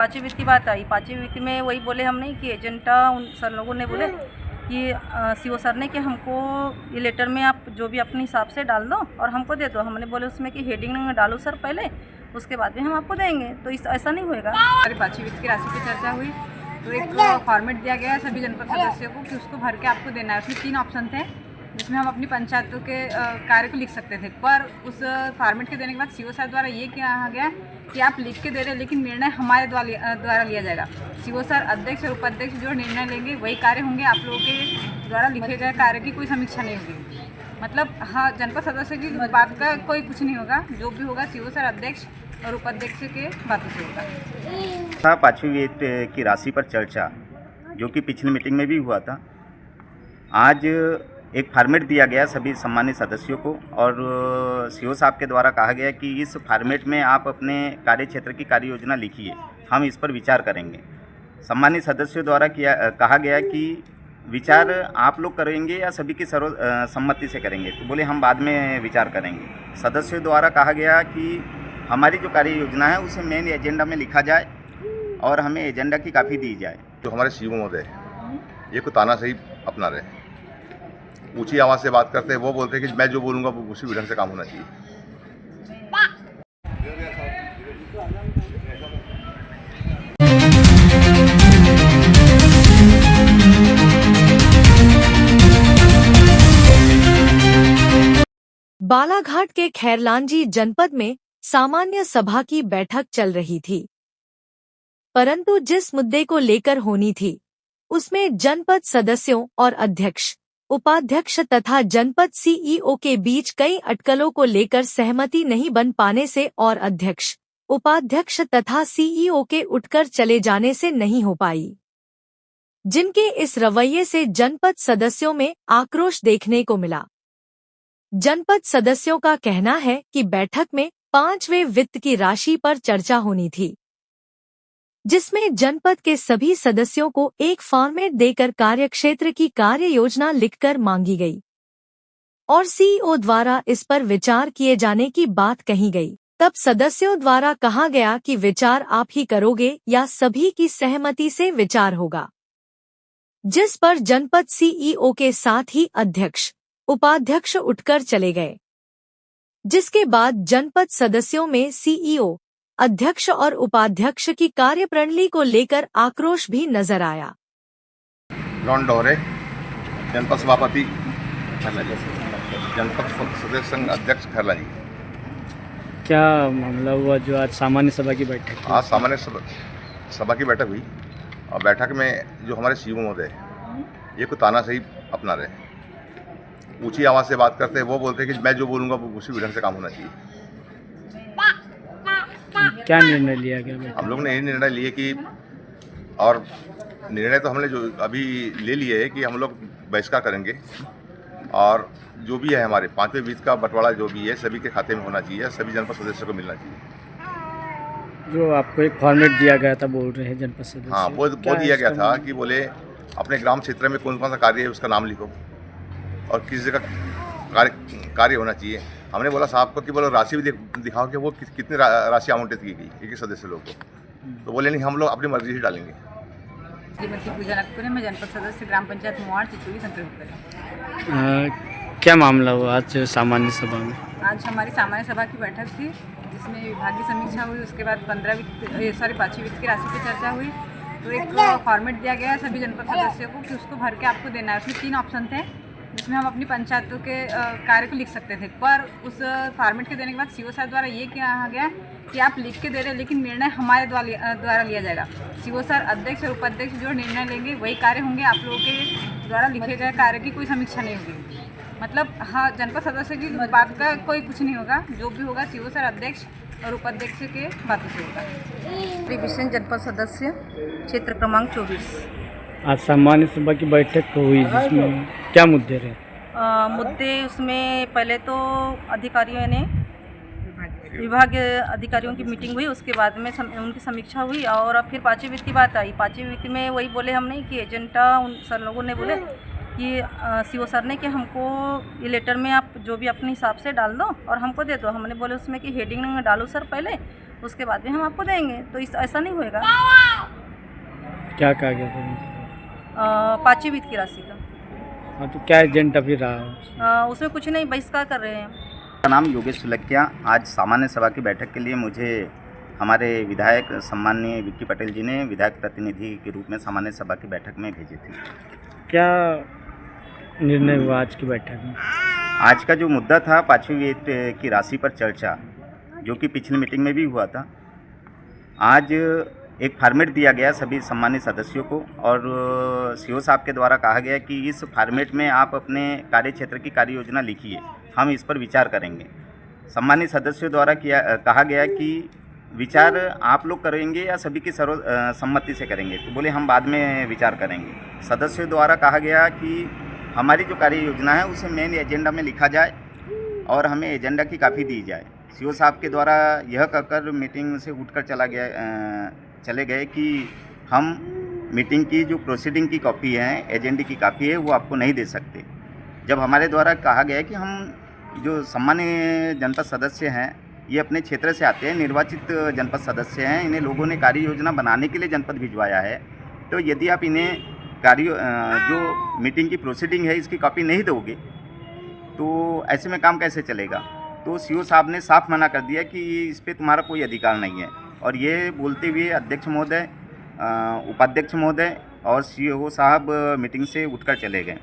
पाँचवीं वित्त की बात आई। पाँचवीं वित्त में वही बोले हम नहीं कि एजेंडा उन सर लोगों ने बोले कि सीओ सर ने कि हमको ये लेटर में आप जो भी अपने हिसाब से डाल दो और हमको दे दो। हमने बोले उसमें कि हेडिंग में डालो सर पहले, उसके बाद में हम आपको देंगे। तो ऐसा नहीं होएगा। हमारी पाँचवीं वित्त की राशि की चर्चा हुई तो एक फॉर्मेट दिया गया है सभी जनपद सदस्यों को कि उसको भर के आपको देना है। उसमें 3 ऑप्शन थे जिसमें हम अपनी पंचायतों के कार्य को लिख सकते थे, पर उस फॉर्मेट के देने के बाद सीओ सर द्वारा ये कहा गया कि आप लिख के दे रहे, लेकिन निर्णय हमारे द्वारा लिया जाएगा। सीओ सर अध्यक्ष और उपाध्यक्ष जो निर्णय लेंगे वही कार्य होंगे। आप लोगों के द्वारा लिखे गए कार्य की कोई समीक्षा नहीं होगी। मतलब हाँ, जनपद सदस्य की बात का कोई कुछ नहीं होगा। जो भी होगा सीओ सर अध्यक्ष और उपाध्यक्ष के बातों से होगा। पाँचवीं वित्त की राशि पर चर्चा जो कि पिछली मीटिंग में भी हुआ था। आज एक फॉर्मेट दिया गया सभी सम्मानित सदस्यों को और सीओ साहब के द्वारा कहा गया कि इस फॉर्मेट में आप अपने कार्य क्षेत्र की कार्य योजना लिखिए, हम इस पर विचार करेंगे। सम्मानित सदस्यों द्वारा कहा गया कि विचार आप लोग करेंगे या सभी की सर्वसम्मति से करेंगे, तो बोले हम बाद में विचार करेंगे। सदस्यों द्वारा कहा गया कि हमारी जो कार्य योजना है उसे मेन एजेंडा में लिखा जाए और हमें एजेंडा की काफ़ी दी जाए। जो हमारे सीओ महोदय ये को तानाशाही अपना रहे, ऊंची आवाज़ से बात करते हैं। वो बोलते हैं कि मैं जो बोलूँगा वो उसी ढंग से काम होना चाहिए। बालाघाट के खैरलांजी जनपद में सामान्य सभा की बैठक चल रही थी, परंतु जिस मुद्दे को लेकर होनी थी उसमें जनपद सदस्यों और अध्यक्ष, उपाध्यक्ष तथा जनपद सीईओ के बीच कई अटकलों को लेकर सहमति नहीं बन पाने से और अध्यक्ष, उपाध्यक्ष तथा सीईओ के उठकर चले जाने से नहीं हो पाई, जिनके इस रवैये से जनपद सदस्यों में आक्रोश देखने को मिला। जनपद सदस्यों का कहना है कि बैठक में 5वें वित्त की राशि पर चर्चा होनी थी, जिसमें जनपद के सभी सदस्यों को एक फॉर्मेट देकर कार्यक्षेत्र की कार्य योजना लिखकर मांगी गई और सीईओ द्वारा इस पर विचार किए जाने की बात कही गई। तब सदस्यों द्वारा कहा गया कि विचार आप ही करोगे या सभी की सहमति से विचार होगा, जिस पर जनपद सीईओ के साथ ही अध्यक्ष, उपाध्यक्ष उठकर चले गए, जिसके बाद जनपद सदस्यों में सीईओ, अध्यक्ष और उपाध्यक्ष की कार्यप्रणाली को लेकर आक्रोश भी नजर आया। रॉन डोरे, जनपद सभापति, जनपद सदस्य संघ अध्यक्ष खैरलांजी। क्या मामला हुआ जो आज सामान्य सभा की बैठक थी? आज सामान्य सभा की बैठक हुई और बैठक में जो हमारे सीओ महोदय ये को तानाशाही अपना रहे, ऊंची आवाज़ से बात करते हैं। वो बोलते हैं कि मैं जो बोलूँगा वो उसी ढंग से काम होना चाहिए। क्या निर्णय लिया गया? हम लोग ने ये निर्णय लिए कि, और निर्णय तो हमने जो अभी ले लिए है कि हम लोग बहिष्कार करेंगे और जो भी है हमारे 5वें वित्त का बंटवारा जो भी है सभी के खाते में होना चाहिए, सभी जनपद सदस्यों को मिलना चाहिए। जो आपको एक फॉर्मेट दिया गया था बोल रहे हैं जनपद सदस्य। हाँ, वो दिया गया था कि बोले अपने ग्राम क्षेत्र में कौन कौन सा कार्य है उसका नाम लिखो और किस जगह कार्य होना चाहिए। हमने बोला साहब को कि बोलो राशि भी दिखाओ कि वो कितनी राशि आवंटित की गई एक सदस्य लोग को, तो बोले नहीं हम लोग अपनी मर्जी से डालेंगे। श्रीमती पूजा नागपुरे, मैं जनपद सदस्य ग्राम पंचायत मोहाड़ चिचोली संतुलित। क्या मामला हुआ आज सामान्य सभा में? आज हमारी सामान्य सभा की बैठक थी जिसमें विभागीय समीक्षा हुई। उसके बाद 5वीं वित्त की राशि पर चर्चा हुई तो एक फॉर्मेट दिया गया है सभी जनपद सदस्यों को कि उसको भर के आपको देना है। उसमें 3 ऑप्शन थे जिसमें हम अपनी पंचायतों के कार्य को लिख सकते थे, पर उस फॉर्मेट के देने के बाद सीओ सर द्वारा ये कहा गया कि आप लिख के दे रहे, लेकिन निर्णय हमारे द्वारा लिया जाएगा। सीओ सर अध्यक्ष और उपाध्यक्ष जो निर्णय लेंगे वही कार्य होंगे। आप लोगों के द्वारा लिखे गए कार्य की कोई समीक्षा नहीं होगी। मतलब हाँ, जनपद सदस्य की बात का कोई कुछ नहीं होगा। जो भी होगा सीओ सर अध्यक्ष और उपाध्यक्ष के बातों से होगा। त्रिविशन जनपद सदस्य, क्षेत्र क्रमांक 24। आज सामान्य सभा की बैठक हुई जिसमें क्या मुद्दे रहे? मुद्दे उसमें पहले तो अधिकारियों ने विभाग अधिकारियों की मीटिंग हुई, उसके बाद में उनकी समीक्षा हुई और फिर 5वीं वित्त की बात आई। 5वीं वित्त में वही बोले हम नहीं कि एजेंडा उन सर लोगों ने बोले कि सीओ सर ने कि हमको ये लेटर में आप जो भी अपने हिसाब से डाल दो और हमको दे दो। हमने बोले उसमें कि हेडिंग में डालो सर पहले, उसके बाद में हम आपको देंगे। तो इस ऐसा नहीं होएगा। क्या कहा गया था? पाँचवीं वित्त की राशि का हाँ, तो क्या एजेंडा फिर रहा? उसमें कुछ नहीं, बहिष्कार कर रहे हैं। मेरा नाम योगेश सुलक्या। आज सामान्य सभा की बैठक के लिए मुझे हमारे विधायक सम्माननीय विक्की पटेल जी ने विधायक प्रतिनिधि के रूप में सामान्य सभा की बैठक में भेजी थी। क्या निर्णय हुआ आज की बैठक में? आज का जो मुद्दा था पाँचवीं वित्त की राशि पर चर्चा, जो कि पिछली मीटिंग में भी हुआ था। आज एक फॉर्मेट दिया गया सभी सम्मानित सदस्यों को और सीओ साहब के द्वारा कहा गया कि इस फॉर्मेट में आप अपने कार्य क्षेत्र की कार्य योजना लिखिए, हम इस पर विचार करेंगे। सम्मानित सदस्यों द्वारा कहा गया कि विचार आप लोग करेंगे या सभी की सर्वसम्मति से करेंगे, तो बोले हम बाद में विचार करेंगे। सदस्यों द्वारा कहा गया कि हमारी जो कार्य योजना है उसे मेन एजेंडा में लिखा जाए और हमें एजेंडा की कापी दी जाए। सीओ साहब के द्वारा यह कहकर मीटिंग से उठकर चले गए कि हम मीटिंग की जो प्रोसीडिंग की कॉपी है, एजेंडे की कॉपी है, वो आपको नहीं दे सकते। जब हमारे द्वारा कहा गया कि हम जो सम्मान्य जनपद सदस्य हैं, ये अपने क्षेत्र से आते हैं, निर्वाचित जनपद सदस्य हैं, इन्हें लोगों ने कार्य योजना बनाने के लिए जनपद भिजवाया है, तो यदि आप इन्हें जो मीटिंग की प्रोसीडिंग है इसकी कॉपी नहीं दोगे तो ऐसे में काम कैसे चलेगा। तो सीओ साहब ने साफ मना कर दिया कि इस पे तुम्हारा कोई अधिकार नहीं है। और ये बोलते हुए अध्यक्ष महोदय, उपाध्यक्ष महोदय और सीओ साहब मीटिंग से उठकर चले गए।